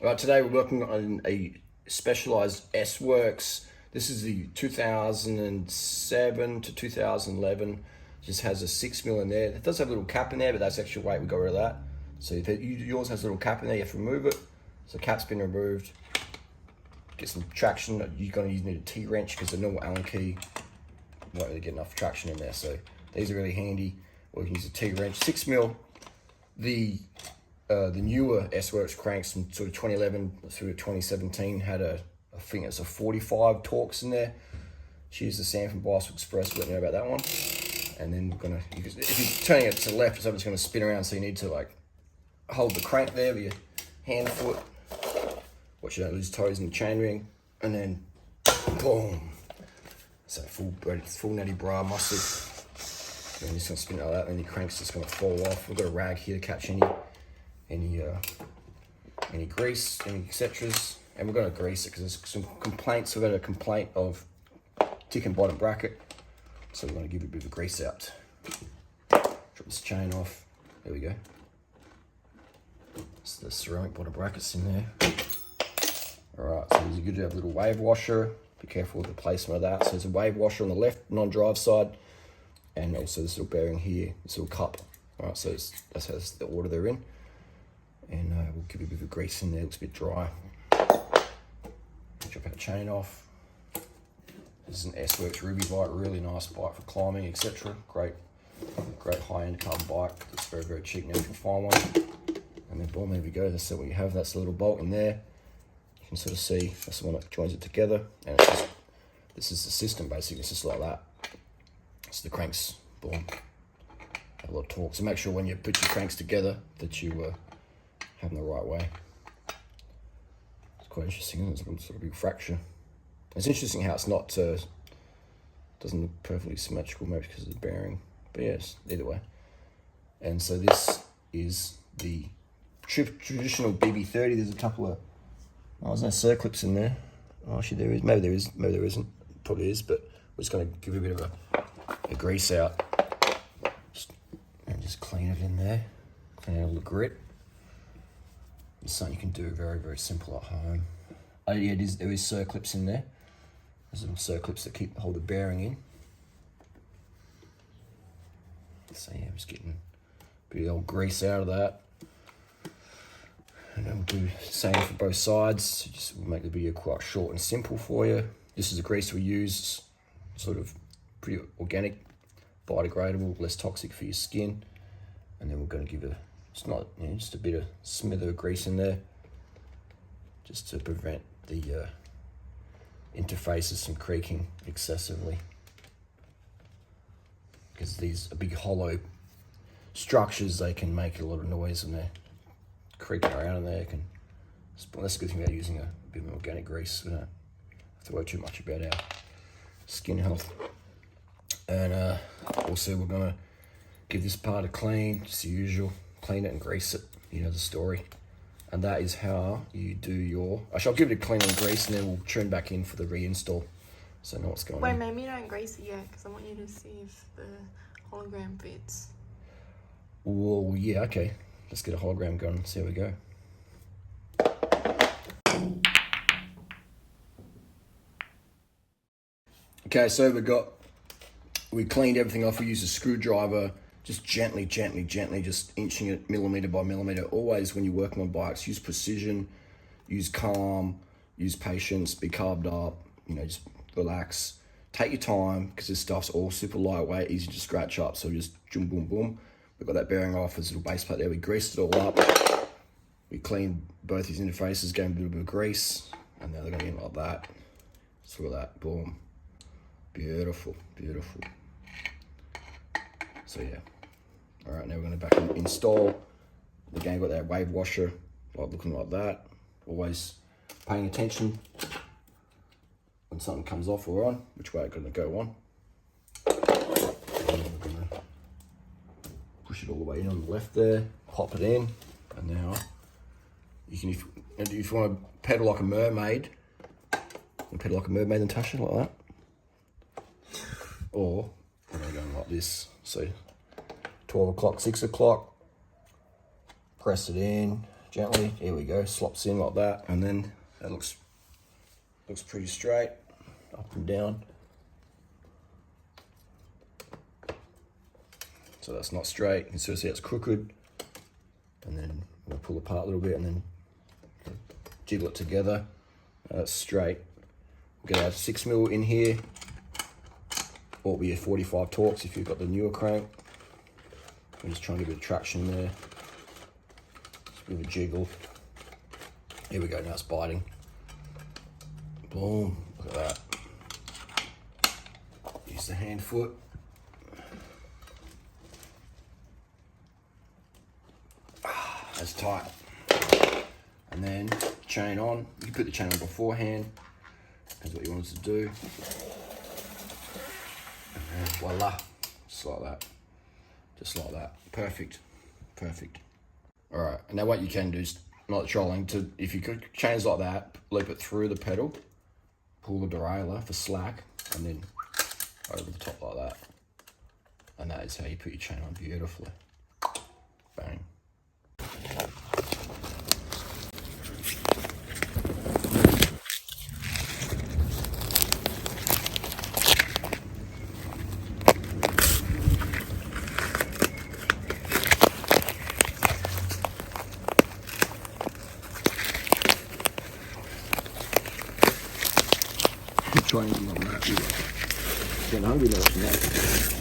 Right, today we're working on a specialized S-Works. This is the 2007 to 2011. Just has a 6mm in there. It does have a little cap in there, but that's extra weight. We got rid of that. So if yours has a little cap in there, you have to remove it. So the cap's been removed. Get some traction. You're going to need a T-wrench because the normal Allen key won't really get enough traction in there. So these are really handy. Or you can use a T-wrench. 6mm. The newer S-Works cranks from sort of 2011 through 2017 had I think it's a 45 Torx in there. She used the Sam from Bicycle Express, let me know about that one. And then if you're turning it to the left, it's obviously going to spin around, so you need to like hold the crank there with your hand, foot. Watch you don't lose toes in the chain ring. And then, boom. So full natty bra muscle. And you're just going to spin it like that, and then your crank's just going to fall off. We've got a rag here to catch any grease, any etceteras, and we're going to grease it because there's some complaints. We've got a complaint of ticking bottom bracket, so we're going to give it a bit of a grease out. Drop this chain off. There we go. So the ceramic bottom brackets in there. All right, so it's good to have a little wave washer. Be careful with the placement of that. So there's a wave washer on the left non-drive side, and also this little bearing here, this little cup. All right, so that's the order they're in. And we'll give it a bit of grease in there. It looks a bit dry. Drop our chain off. This is an S-Works Ruby bike, really nice bike for climbing, etc. Great high-end carbon bike. It's very, very cheap now. You can find one. And then boom, there we go. That's what you have. That's the little bolt in there. You can sort of see that's the one that joins it together. And this is the system basically. It's just like that. So the cranks, boom, have a lot of torque. So make sure when you put your cranks together that you have them the right way. It's quite interesting, isn't it? It's a sort of big fracture. It's interesting how it's not, doesn't look perfectly symmetrical, maybe because of the bearing. But yes, either way. And so this is the traditional BB30. There's a couple of, there's no circlips in there. Oh, actually there is, maybe there is, maybe there isn't. Probably is, but we're just going to give it a bit of a grease out. And just clean it in there. Clean out all the grit. It's something you can do very, very simple at home. Oh yeah, there is circlips in there. There's little circlips that hold the bearing in. So yeah, I'm just getting a bit of old grease out of that. And then we'll do the same for both sides. So just we'll make the video quite short and simple for you. This is the grease we use, sort of pretty organic, biodegradable, less toxic for your skin. And then we're going to give it's not, just a bit of smither of grease in there, just to prevent the interfaces from creaking excessively. Because these big hollow structures, they can make a lot of noise when they're creaking around in there. That's a good thing about using a bit of organic grease. We don't have to worry too much about our skin health. And also we're going to give this part a clean, just the usual. Clean it and grease it, you know the story. And that is how you do your, I'll give it a clean and grease, and then we'll tune back in for the reinstall, so I know what's going on. Wait, maybe don't grease it yet, because I want you to see if the hologram fits. Well, yeah, okay. Let's get a hologram going and see how we go. Okay, so we cleaned everything off. We used a screwdriver, just gently, just inching it millimeter by millimeter. Always when you're working on bikes, use precision, use calm, use patience, be carved up, just relax. Take your time, because this stuff's all super lightweight, easy to scratch up. So just boom, boom, boom. We've got that bearing off, there's a little base plate there. We greased it all up. We cleaned both these interfaces, gave them a little bit of grease, and now they're going in like that. Just look at that, boom. Beautiful, beautiful. So yeah. All right, now we're going to back and install. Again, got that wave washer, looking like that. Always paying attention when something comes off or on, which way it's going to go on. And we're going to push it all the way in on the left there, pop it in, and now you can, if you want to pedal like a mermaid, Natasha, like that. Or we're going like this. So 12 o'clock, 6 o'clock, press it in, gently. Here we go, slops in like that, and then that looks pretty straight, up and down. So that's not straight. You can sort of see it's crooked, and then we'll pull apart a little bit, and then jiggle it together. That's straight. We'll get our 6mm in here, or it'll be a 45 Torx if you've got the newer crank. I'm just trying to get a bit of traction there. Just a bit of a jiggle. Here we go, now it's biting. Boom, look at that. Use the hand foot. That's tight. And then chain on. You can put the chain on beforehand. Depends what you want it to do. And then voila, just like that. Just like that. Perfect. Perfect. All right. And now what you can do is not trolling to, if you could chains like that, loop it through the pedal, pull the derailleur for slack, and then over the top like that. And that is how you put your chain on beautifully. Bang. Trying to get hungry now.